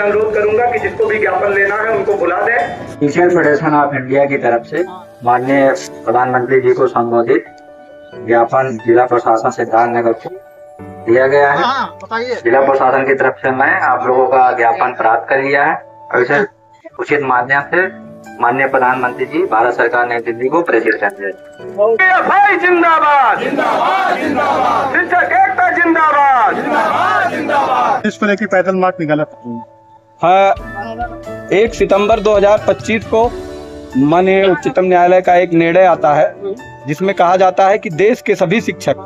अनुरोध करूंगा कि जिसको भी ज्ञापन लेना है उनको बुला दें। टीचर फेडरेशन ऑफ इंडिया की तरफ से माननीय प्रधानमंत्री जी को संबोधित ज्ञापन जिला प्रशासन सिद्धार्थनगर को दिया गया है। जिला प्रशासन की तरफ से मैं आप लोगों का ज्ञापन प्राप्त कर लिया है और इसे उचित माध्यम से माननीय प्रधानमंत्री जी भारत सरकार नई दिल्ली को प्रेषित कर दिया। भाई जिंदाबाद, शिक्षक एकता जिंदाबाद। इसको लेकर पैदल मार्च निकाला। हाँ, 1 सितंबर 2025 को माननीय उच्चतम न्यायालय का एक निर्णय आता है जिसमें कहा जाता है कि देश के सभी शिक्षक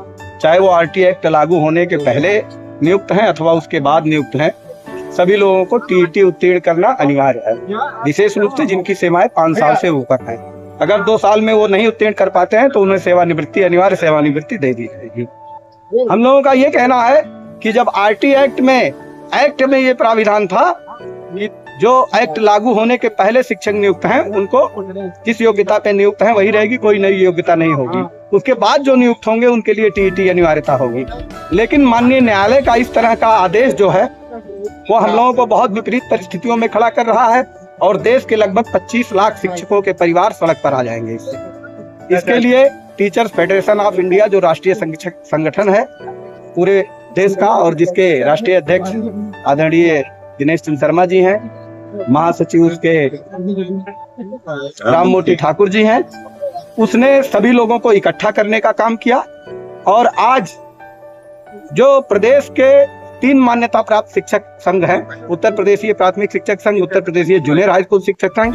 चाहे वो आरटी एक्ट लागू होने के पहले नियुक्त हैं अथवा उसके बाद नियुक्त हैं, सभी लोगों को टीईटी उत्तीर्ण करना अनिवार्य है, विशेष रूप से जिनकी सेवाएं 5 साल से ऊपर है। अगर 2 साल में वो नहीं उत्तीर्ण कर पाते हैं तो उन्हें सेवानिवृत्ति, अनिवार्य सेवानिवृत्ति दे दी जाएगी। हम लोगों का ये कहना है कि जब आरटी एक्ट में ये प्राविधान था कि जो एक्ट लागू होने के पहले शिक्षक नियुक्त हैं उनको जिस योग्यता पे नियुक्त हैं वही रहेगी, कोई नई योग्यता नहीं होगी। उसके बाद जो नियुक्त होंगे उनके लिए टीईटी अनिवार्यता होगी। लेकिन माननीय न्यायालय का इस तरह का आदेश जो है वो हम लोगों को बहुत विपरीत परिस्थितियों में खड़ा कर रहा है और देश के लगभग 25 लाख शिक्षकों के परिवार सड़क पर आ जाएंगे। इसके लिए टीचर्स फेडरेशन ऑफ इंडिया जो राष्ट्रीय संगठन है पूरे देश का और जिसके राष्ट्रीय अध्यक्ष आदरणीय दिनेश चंद्र शर्मा जी हैं, महासचिव उसके राममूर्ति ठाकुर जी हैं, उसने सभी लोगों को इकट्ठा करने का काम किया और आज जो प्रदेश के 3 मान्यता प्राप्त शिक्षक संघ हैं, उत्तर प्रदेशीय प्राथमिक शिक्षक संघ, उत्तर प्रदेशीय जूनियर हाई स्कूल शिक्षक संघ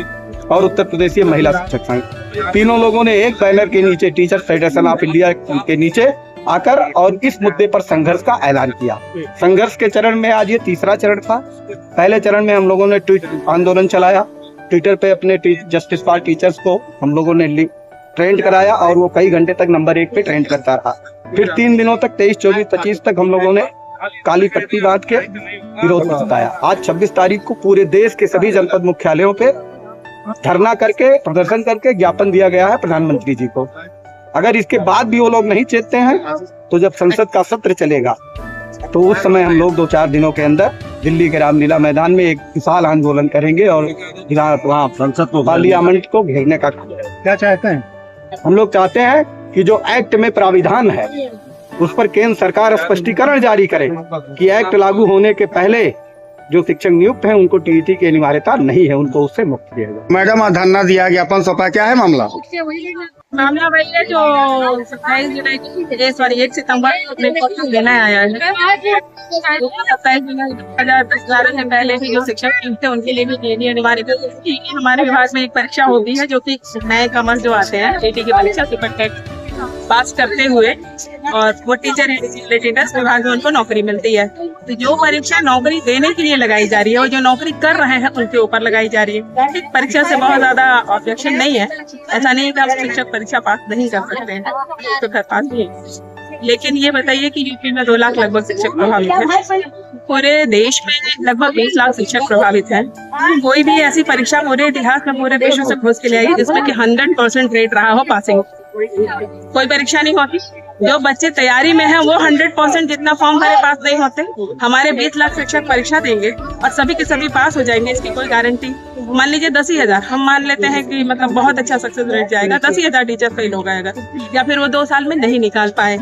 और उत्तर प्रदेशीय महिला शिक्षक संघ, तीनों लोगों ने एक बैनर के नीचे टीचर फेडरेशन ऑफ इंडिया के नीचे आकर और इस मुद्दे पर संघर्ष का ऐलान किया। संघर्ष के चरण में आज ये तीसरा चरण था। पहले चरण में हम लोगों ने आंदोलन चलाया, ट्विटर पे अपने जस्टिस फॉर टीचर्स को हम लोगों ने ट्रेंड कराया और वो कई घंटे तक नंबर 1 पे ट्रेंड करता रहा। फिर 3 दिनों तक 23, 24, 25 तक हम लोगों ने काली पट्टी बांध के विरोध जताया। आज 26 तारीख को पूरे देश के सभी जनपद मुख्यालयों पे धरना करके, प्रदर्शन करके ज्ञापन दिया गया है प्रधानमंत्री जी को। अगर इसके बाद भी वो लोग नहीं चेतते हैं तो जब संसद का सत्र चलेगा तो उस समय हम लोग 2-4 दिनों के अंदर दिल्ली के रामलीला मैदान में एक विशाल आंदोलन करेंगे और वहाँ संसद को, पार्लियामेंट को घेरने का। क्या चाहते हैं? हम लोग चाहते हैं कि जो एक्ट में प्राविधान है उस पर केंद्र सरकार स्पष्टीकरण जारी करे कि एक्ट लागू होने के पहले जो शिक्षक नियुक्त हैं उनको टीईटी की अनिवार्यता नहीं है, उनको उससे मुक्त किया जाए। मैडम, धरना दिया, ज्ञापन सौंपा, क्या है मामला? मामला वही है जो 1 सितम्बर देना आया है। 27 जुलाई 2011 से पहले भी जो शिक्षक थे उनके लिए भी टीईटी अनिवार्य थी। हमारे विभाग में एक परीक्षा होती है जो कि नए कमर्स जो आते हैं टीईटी की परीक्षा सुपर टेट पास करते हुए और वो टीचर एलिजिबिलिटी विभाग में उनको नौकरी मिलती है। तो जो परीक्षा नौकरी देने के लिए लगाई जा रही है और जो नौकरी कर रहे हैं उनके ऊपर लगाई जा रही है। परीक्षा से बहुत ज्यादा ऑब्जेक्शन नहीं है, ऐसा नहीं है कि आप शिक्षक परीक्षा पास नहीं कर सकते हैं, तो कर पास नहीं। लेकिन ये बताइए कि यूपी में 2 लाख लगभग शिक्षक प्रभावित हैं, पूरे देश में लगभग 20 लाख शिक्षक प्रभावित हैं। कोई भी ऐसी परीक्षा पूरे इतिहास में पूरे देशों से खोज के लिए आई जिसमें कि 100% रेट रहा हो पासिंग। कोई परीक्षा नहीं होती, जो बच्चे तैयारी में हैं वो 100% जितना फॉर्म भरे पास नहीं होते। हमारे 20 लाख शिक्षक परीक्षा देंगे और सभी के सभी पास हो जाएंगे, इसकी कोई गारंटी। मान लीजिए 10 ही हजार, हम मान लेते हैं कि मतलब बहुत अच्छा सक्सेस रेट जाएगा, 10 ही हजार टीचर फेल हो जाएगा या फिर वो 2 साल में नहीं निकाल पाए,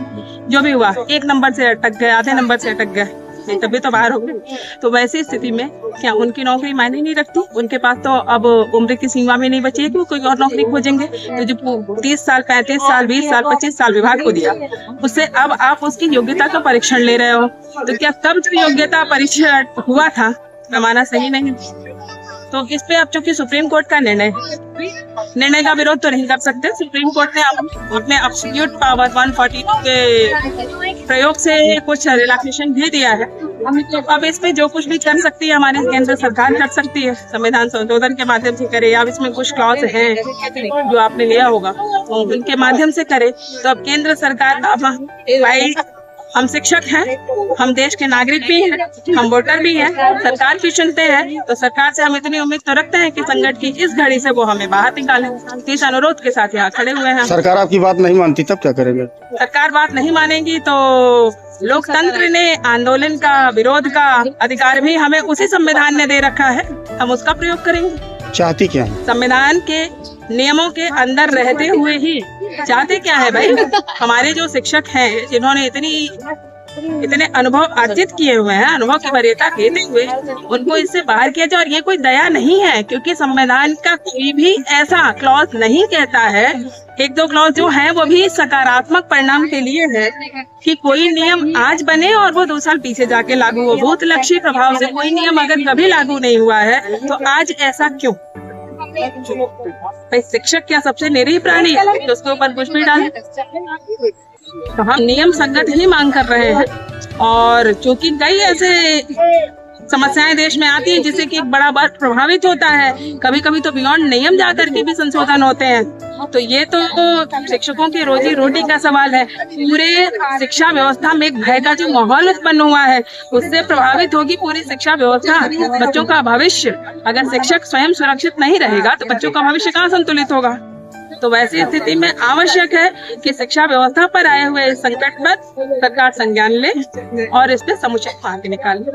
जो भी हुआ 1 नंबर से अटक गए, आधे नंबर से अटक गए, नहीं तभी तो बाहर हो गए। तो वैसी स्थिति में क्या उनकी नौकरी मायने नहीं रखती? उनके पास तो अब उम्र की सीमा में नहीं बची है कि वो कोई और नौकरी खोजेंगे। तो जो 30 साल, 35 साल, 20 साल, 25 साल विभाग को दिया, उससे अब आप उसकी योग्यता का परीक्षण ले रहे हो। तो क्या तब जो योग्यता परीक्षण हुआ था जमाना सही नहीं? तो इस पे अब चूंकि सुप्रीम कोर्ट का निर्णय का विरोध तो नहीं कर सकते। सुप्रीम कोर्ट ने अपने एब्सोल्यूट पावर 142 के प्रयोग से कुछ रिलैक्सेशन भी दिया है। तो अब इस पे जो कुछ भी कर सकती है हमारी केंद्र सरकार कर सकती है, संविधान संशोधन के माध्यम से करे, या इसमें कुछ क्लॉज हैं जो आपने लिया होगा तो उनके माध्यम से करे। तो अब केंद्र सरकार, अब भाई हम शिक्षक हैं, हम देश के नागरिक भी हैं, हम वोटर भी हैं, सरकार भी चुनते हैं, तो सरकार से हम इतनी उम्मीद तो रखते हैं कि संकट की इस घड़ी से वो हमें बाहर निकालें। इस अनुरोध के साथ यहाँ खड़े हुए हैं। सरकार आपकी बात नहीं मानती तब क्या करेंगे? सरकार बात नहीं मानेगी तो लोकतंत्र ने आंदोलन का, विरोध का अधिकार भी हमें उसी संविधान ने दे रखा है, हम उसका प्रयोग करेंगे। चाहती क्या है? संविधान के नियमों के अंदर रहते हुए ही चाहते क्या है भाई? हमारे जो शिक्षक हैं जिन्होंने इतने अनुभव अर्जित किए हुए हैं, अनुभव की वरीयता देते हुए उनको इससे बाहर किया जाए। और ये कोई दया नहीं है, क्योंकि संविधान का कोई भी ऐसा क्लॉज नहीं कहता है, एक दो क्लॉज जो है वो भी सकारात्मक परिणाम के लिए है कि कोई नियम आज बने और वो 2 साल पीछे जाके लागू हो। भूत लक्ष्य प्रभाव से कोई नियम अगर कभी लागू नहीं हुआ है तो आज ऐसा क्यों? भाई शिक्षक क्या सबसे निरीह प्राणी है तो उसके ऊपर कुछ भी डाले? तो हम नियम संगत ही मांग कर रहे हैं। और चूंकि कई ऐसे समस्याएं देश में आती हैं जिससे कि एक बड़ा वर्ग प्रभावित होता है, कभी कभी तो बियॉन्ड नियम जाकर के भी संशोधन होते हैं, तो ये तो शिक्षकों की रोजी रोटी का सवाल है। पूरे शिक्षा व्यवस्था में एक भय का जो माहौल उत्पन्न हुआ है उससे प्रभावित होगी पूरी शिक्षा व्यवस्था, बच्चों का भविष्य। अगर शिक्षक स्वयं सुरक्षित नहीं रहेगा तो बच्चों का भविष्य कहाँ संतुलित होगा? तो वैसी स्थिति में आवश्यक है कि शिक्षा व्यवस्था पर आए हुए संकट पर सरकार संज्ञान ले और इस पे समुचित मार्ग निकाले।